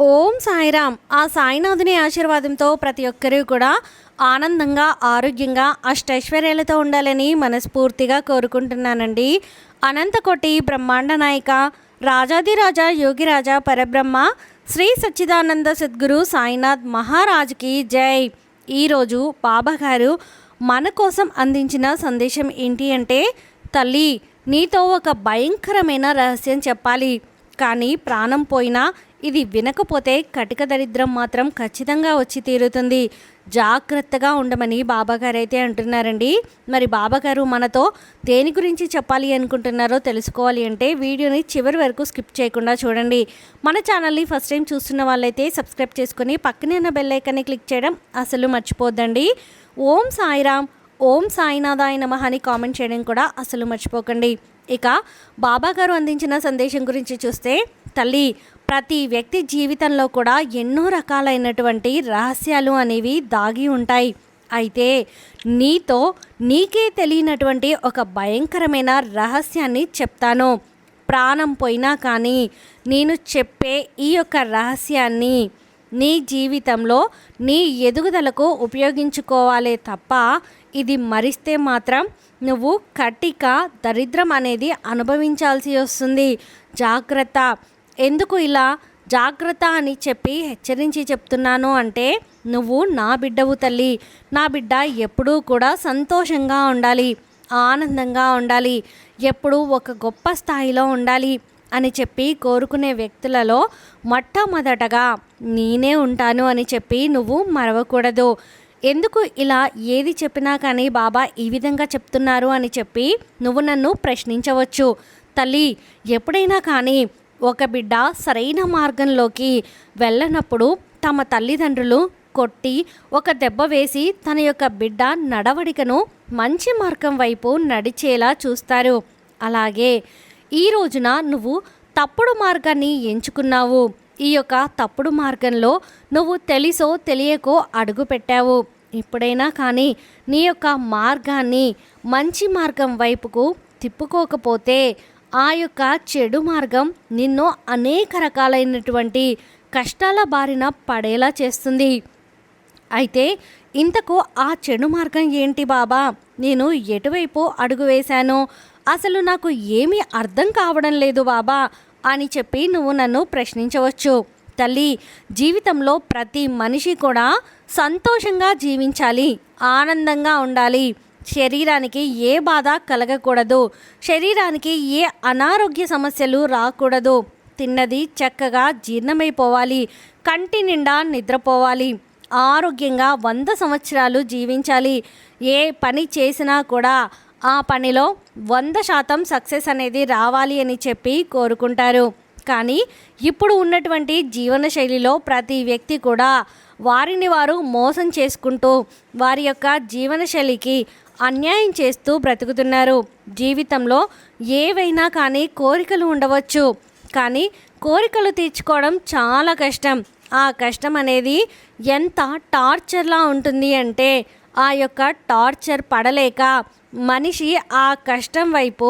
ఓం సాయిరామ్. ఆ సాయినాథుని ఆశీర్వాదంతో ప్రతి ఒక్కరూ కూడా ఆనందంగా, ఆరోగ్యంగా, అష్టైశ్వర్యాలతో ఉండాలని మనస్ఫూర్తిగా కోరుకుంటున్నానండి. అనంతకోటి బ్రహ్మాండ నాయక, రాజాదిరాజ యోగిరాజ పరబ్రహ్మ శ్రీ సచ్చిదానంద సద్గురు సాయినాథ్ మహారాజ్కి జై. ఈరోజు బాబాగారు మన కోసం అందించిన సందేశం ఏంటి అంటే, తల్లి నీతో ఒక భయంకరమైన రహస్యం చెప్పాలి, కానీ ప్రాణం పోయినా ఇది వినకపోతే కటిక దరిద్రం మాత్రం ఖచ్చితంగా వచ్చి తీరుతుంది. జాగ్రత్తగా ఉండమని బాబాగారు అయితే అంటున్నారండి. మరి బాబాగారు మనతో దేని గురించి చెప్పాలి అనుకుంటున్నారో తెలుసుకోవాలి అంటే వీడియోని చివరి వరకు స్కిప్ చేయకుండా చూడండి. మన ఛానల్ని ఫస్ట్ టైం చూస్తున్న వాళ్ళైతే సబ్స్క్రైబ్ చేసుకొని పక్కనే ఉన్న బెల్ ఐకాన్ని క్లిక్ చేయడం అసలు మర్చిపోద్దండి. ఓం సాయిరామ్, ఓం సాయినాథాయ నమః అని కామెంట్ చేయడం కూడా అసలు మర్చిపోకండి. ఇక బాబాగారు అందించిన సందేశం గురించి చూస్తే, తల్లి ప్రతి వ్యక్తి జీవితంలో కూడా ఎన్నో రకాలైనటువంటి రహస్యాలు అనేవి దాగి ఉంటాయి. అయితే నీకే తెలియనటువంటి ఒక భయంకరమైన రహస్యాన్ని చెప్తాను. ప్రాణం పోయినా కానీ నేను చెప్పే ఈ యొక్క రహస్యాన్ని నీ జీవితంలో నీ ఎదుగుదలకు ఉపయోగించుకోవాలే తప్ప ఇది మరిస్తే మాత్రం నువ్వు కటిక దరిద్రం అనేది అనుభవించాల్సి వస్తుంది. జాగ్రత్త. ఎందుకు ఇలా జాగ్రత్త అని చెప్పి హెచ్చరించి చెప్తున్నాను అంటే, నువ్వు నా బిడ్డవు తల్లి. నా బిడ్డ ఎప్పుడూ కూడా సంతోషంగా ఉండాలి, ఆనందంగా ఉండాలి, ఎప్పుడూ ఒక గొప్ప స్థాయిలో ఉండాలి అని చెప్పి కోరుకునే వ్యక్తులలో మొట్టమొదటగా నేనే ఉంటాను అని చెప్పి నువ్వు మరవకూడదు. ఎందుకు ఇలా ఏది చెప్పినా కానీ బాబా ఈ విధంగా చెప్తున్నారు అని చెప్పి నువ్వు నన్ను ప్రశ్నించవచ్చు. తల్లి ఎప్పుడైనా కానీ ఒక బిడ్డ సరైన మార్గంలోకి వెళ్ళనప్పుడు తమ తల్లిదండ్రులు కొట్టి ఒక దెబ్బ వేసి తన యొక్క బిడ్డ నడవడికను మంచి మార్గం వైపు నడిచేలా చూస్తారు. అలాగే ఈ రోజున నువ్వు తప్పుడు మార్గాన్ని ఎంచుకున్నావు. ఈ యొక్క తప్పుడు మార్గంలో నువ్వు తెలిసో తెలియకో అడుగు పెట్టావు. ఇప్పుడైనా కానీ నీ యొక్క మార్గాన్ని మంచి మార్గం వైపుకు తిప్పుకోకపోతే ఆ యొక్క చెడు మార్గం నిన్ను అనేక రకాలైనటువంటి కష్టాల బారిన పడేలా చేస్తుంది. అయితే ఇంతకు ఆ చెడు మార్గం ఏంటి బాబా? నేను ఎటువైపు అడుగు వేశానో అసలు నాకు ఏమీ అర్థం కావడం లేదు బాబా అని చెప్పి నువ్వు నన్ను ప్రశ్నించవచ్చు. తల్లి జీవితంలో ప్రతి మనిషి కూడా సంతోషంగా జీవించాలి, ఆనందంగా ఉండాలి. శరీరానికి ఏ బాధ కలగకూడదు, శరీరానికి ఏ అనారోగ్య సమస్యలు రాకూడదు. తిన్నది చక్కగా జీర్ణమైపోవాలి, కంటి నిండా నిద్రపోవాలి, ఆరోగ్యంగా 100 సంవత్సరాలు జీవించాలి. ఏ పని చేసినా కూడా ఆ పనిలో 100% సక్సెస్ అనేది రావాలి అని చెప్పి కోరుకుంటారు. కానీ ఇప్పుడు ఉన్నటువంటి జీవనశైలిలో ప్రతి వ్యక్తి కూడా వారిని వారు మోసం చేసుకుంటూ వారి యొక్క జీవనశైలికి అన్యాయం చేస్తూ బ్రతుకుతున్నారు. జీవితంలో ఏవైనా కానీ కోరికలు ఉండవచ్చు, కానీ కోరికలు తీర్చుకోవడం చాలా కష్టం. ఆ కష్టం అనేది ఎంత టార్చర్లా ఉంటుంది అంటే ఆ యొక్క టార్చర్ పడలేక మనిషి ఆ కష్టం వైపు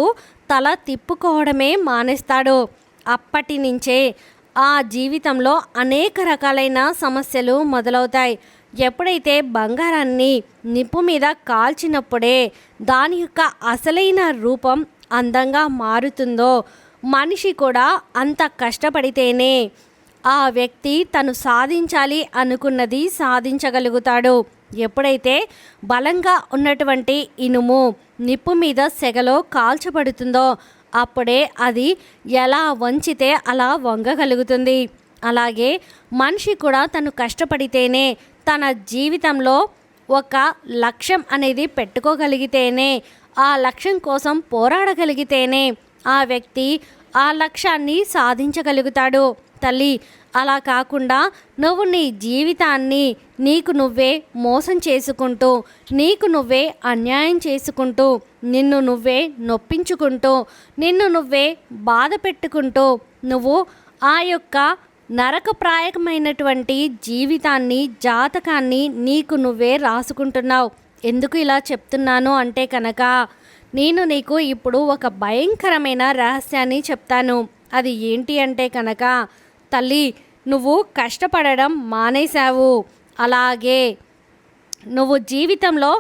తల తిప్పుకోవడమే మానేస్తాడు. అప్పటి నుంచే ఆ జీవితంలో అనేక రకాలైన సమస్యలు మొదలవుతాయి. ఎప్పుడైతే బంగారాన్ని నిప్పు మీద కాల్చినప్పుడే దాని యొక్క అసలైన రూపం అందంగా మారుతుందో, మనిషి కూడా అంత కష్టపడితేనే ఆ వ్యక్తి తను సాధించాలి అనుకున్నది సాధించగలుగుతాడు. ఎప్పుడైతే బలంగా ఉన్నటువంటి ఇనుము నిప్పు మీద సెగలో కాల్చబడుతుందో అప్పుడే అది ఎలా వంచితే అలా వంగగలుగుతుంది. అలాగే మనిషి కూడా తను కష్టపడితేనే తన జీవితంలో ఒక లక్ష్యం అనేది పెట్టుకోగలిగితేనే, ఆ లక్ష్యం కోసం పోరాడగలిగితేనే ఆ వ్యక్తి ఆ లక్ష్యాన్ని సాధించగలుగుతాడు. తల్లి అలా కాకుండా నువ్వు నీ జీవితాన్ని నీకు నువ్వే మోసం చేసుకుంటూ, నీకు నువ్వే అన్యాయం చేసుకుంటూ, నిన్ను నువ్వే నొప్పించుకుంటూ, నిన్ను నువ్వే బాధ పెట్టుకుంటూ నువ్వు ఆ యొక్క నరకప్రాయకమైనటువంటి జీవితాన్ని, జాతకాన్ని నీకు నువ్వే రాసుకుంటున్నావు. ఎందుకు ఇలా చెప్తున్నాను అంటే కనుక, నేను నీకు ఇప్పుడు ఒక భయంకరమైన రహస్యాన్ని చెప్తాను. అది ఏంటి అంటే కనుక, తల్లి నువ్వు కష్టపడడం మానేశావు. అలాగే నువ్వు జీవితంలో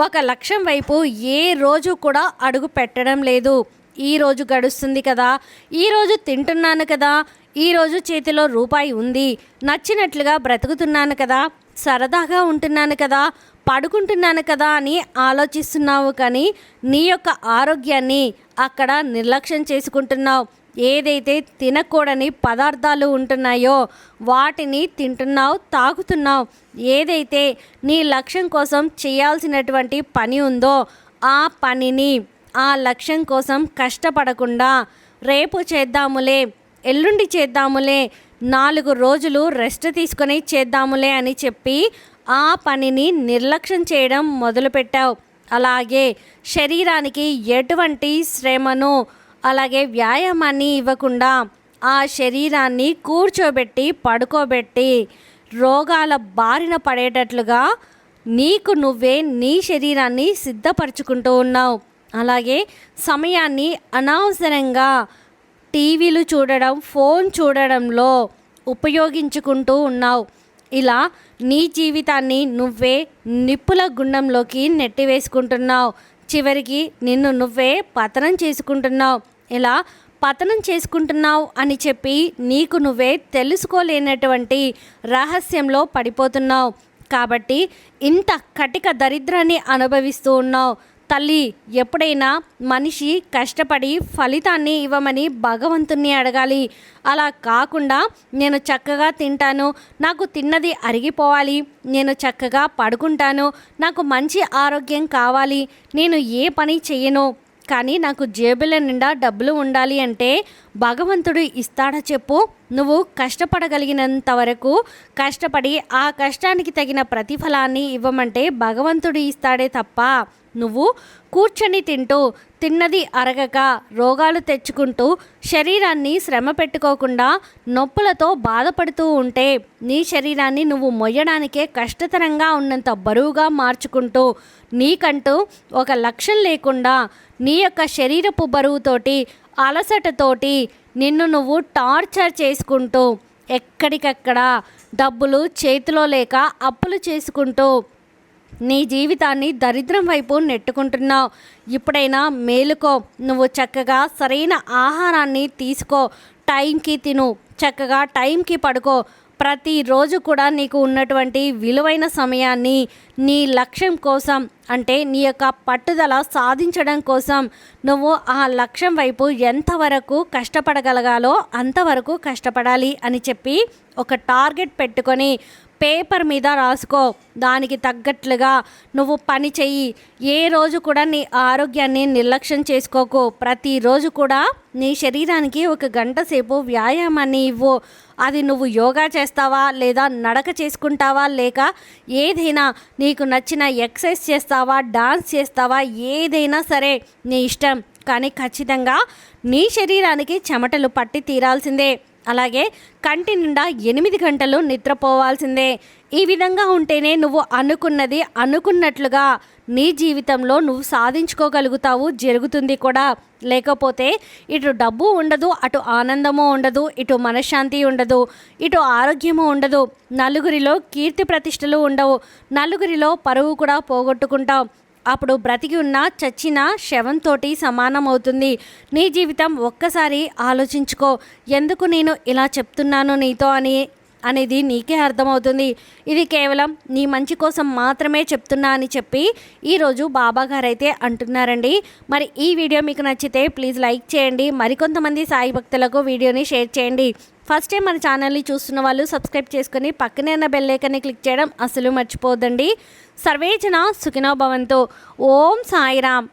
ఒక లక్ష్యం వైపు ఏ రోజు కూడా అడుగు పెట్టడం లేదు. ఈరోజు గడుస్తుంది కదా, ఈరోజు తింటున్నాను కదా, ఈరోజు చేతిలో రూపాయి ఉంది, నచ్చినట్లుగా బ్రతుకుతున్నాను కదా, సరదాగా ఉంటున్నాను కదా, పడుకుంటున్నాను కదా అని ఆలోచిస్తున్నావు. కానీ నీ యొక్క ఆరోగ్యాన్ని అక్కడ నిర్లక్ష్యం చేసుకుంటున్నావు. ఏదైతే తినకూడని పదార్థాలు ఉంటున్నాయో వాటిని తింటున్నావు, తాగుతున్నావు. ఏదైతే నీ లక్ష్యం కోసం చేయాల్సినటువంటి పని ఉందో ఆ పనిని, ఆ లక్ష్యం కోసం కష్టపడకుండా రేపు చేద్దాములే, ఎల్లుండి చేద్దాములే, 4 రోజులు రెస్ట్ తీసుకొని చేద్దాములే అని చెప్పి ఆ పనిని నిర్లక్ష్యం చేయడం మొదలుపెట్టావు. అలాగే శరీరానికి ఎటువంటి శ్రమను అలాగే వ్యాయామాన్ని ఇవ్వకుండా ఆ శరీరాన్ని కూర్చోబెట్టి పడుకోబెట్టి రోగాల బారిన పడేటట్లుగా నీకు నువ్వే నీ శరీరాన్ని సిద్ధపరచుకుంటూ ఉన్నావు. అలాగే సమయాన్ని అనవసరంగా టీవీలు చూడడం, ఫోన్ చూడడంలో ఉపయోగించుకుంటూ ఉన్నావు. ఇలా నీ జీవితాన్ని నువ్వే నిప్పుల గుండంలోకి నెట్టివేసుకుంటున్నావు. చివరికి నిన్ను నువ్వే పతనం చేసుకుంటున్నావు. ఇలా పతనం చేసుకుంటున్నావు అని చెప్పి నీకు నువ్వే తెలుసుకోలేనటువంటి రహస్యంలో పడిపోతున్నావు. కాబట్టి ఇంత కటిక దరిద్రాన్ని అనుభవిస్తూ ఉన్నావు. తల్లి, ఎప్పుడైనా మనిషి కష్టపడి ఫలితాన్ని ఇవ్వమని భగవంతుణ్ణి అడగాలి. అలా కాకుండా నేను చక్కగా తింటాను, నాకు తిన్నది అరిగిపోవాలి, నేను చక్కగా పడుకుంటాను, నాకు మంచి ఆరోగ్యం కావాలి, నేను ఏ పని చెయ్యను, కానీ నాకు జేబుల నిండా డబ్బులు ఉండాలి అంటే భగవంతుడు ఇస్తాడా చెప్పు? నువ్వు కష్టపడగలిగినంత వరకు కష్టపడి ఆ కష్టానికి తగిన ప్రతిఫలాన్ని ఇవ్వమంటే భగవంతుడు ఇస్తాడే తప్ప నువ్వు కూర్చొని తింటూ తిన్నది అరగక రోగాలు తెచ్చుకుంటూ శరీరాన్ని శ్రమ పెట్టుకోకుండా నొప్పులతో బాధపడుతూ ఉంటే నీ శరీరాన్ని నువ్వు మొయ్యడానికే కష్టతరంగా ఉన్నంత బరువుగా మార్చుకుంటూ నీకంటూ ఒక లక్ష్యం లేకుండా నీ యొక్క శరీరపు బరువుతోటి అలసటతోటి నిన్ను నువ్వు టార్చర్ చేసుకుంటూ ఎక్కడికక్కడ డబ్బులు చేతిలో లేక అప్పులు చేసుకుంటూ నీ జీవితాన్ని దరిద్రం వైపు నెట్టుకుంటున్నావు. ఇప్పుడైనా మేలుకో. నువ్వు చక్కగా సరైన ఆహారాన్ని తీసుకో, టైంకి తిను, చక్కగా టైంకి పడుకో. ప్రతిరోజు కూడా నీకు ఉన్నటువంటి విలువైన సమయాన్ని నీ లక్ష్యం కోసం, అంటే నీ యొక్క పట్టుదల సాధించడం కోసం నువ్వు ఆ లక్ష్యం వైపు ఎంతవరకు కష్టపడగలగాలో అంతవరకు కష్టపడాలి అని చెప్పి ఒక టార్గెట్ పెట్టుకొని పేపర్ మీద రాసుకో. దానికి తగ్గట్లుగా నువ్వు పని చెయ్యి. ఏ రోజు కూడా నీ ఆరోగ్యాన్ని నిర్లక్ష్యం చేసుకోకు. ప్రతిరోజు కూడా నీ శరీరానికి 1 గంట సేపు వ్యాయామాన్ని ఇవ్వు. అది నువ్వు యోగా చేస్తావా, లేదా నడక చేసుకుంటావా, లేక ఏదైనా నీకు నచ్చిన ఎక్సర్సైజ్ చేస్తావా, డాన్స్ చేస్తావా, ఏదైనా సరే నీ ఇష్టం. కానీ ఖచ్చితంగా నీ శరీరానికి చెమటలు పట్టి తీరాల్సిందే. అలాగే కంటి నిండా 8 గంటలు నిద్రపోవాల్సిందే. ఈ విధంగా ఉంటేనే నువ్వు అనుకున్నది అనుకున్నట్లుగా నీ జీవితంలో నువ్వు సాధించుకోగలుగుతావు, జరుగుతుంది కూడా. లేకపోతే ఇటు డబ్బు ఉండదు, అటు ఆనందము ఉండదు, ఇటు మనశ్శాంతి ఉండదు, ఇటు ఆరోగ్యము ఉండదు, నలుగురిలో కీర్తి ప్రతిష్టలు ఉండవు, నలుగురిలో పరువు కూడా పోగొట్టుకుంటావు. అప్పుడు బ్రతికి ఉన్న చచ్చిన శవంతోటి సమానమవుతుంది నీ జీవితం. ఒక్కసారి ఆలోచించుకో, ఎందుకు నేను ఇలా చెప్తున్నాను నీతో అనేది నీకే అర్థమవుతుంది. ఇది కేవలం నీ మంచి కోసం మాత్రమే చెప్తున్నా అని చెప్పి ఈరోజు బాబా గారు అయితే అంటున్నారండి. మరి ఈ వీడియో మీకు నచ్చితే ప్లీజ్ లైక్ చేయండి. మరికొంతమంది సాయి భక్తులకు వీడియోని షేర్ చేయండి. ఫస్ట్ టైం మన ఛానల్ని చూస్తున్న వాళ్ళు సబ్స్క్రైబ్ చేసుకుని పక్కనే ఉన్న బెల్ ఐకాన్ని క్లిక్ చేయడం అసలు మర్చిపోద్దండి. సర్వేజన సుఖినో భవంతు. ఓం సాయిరామ్.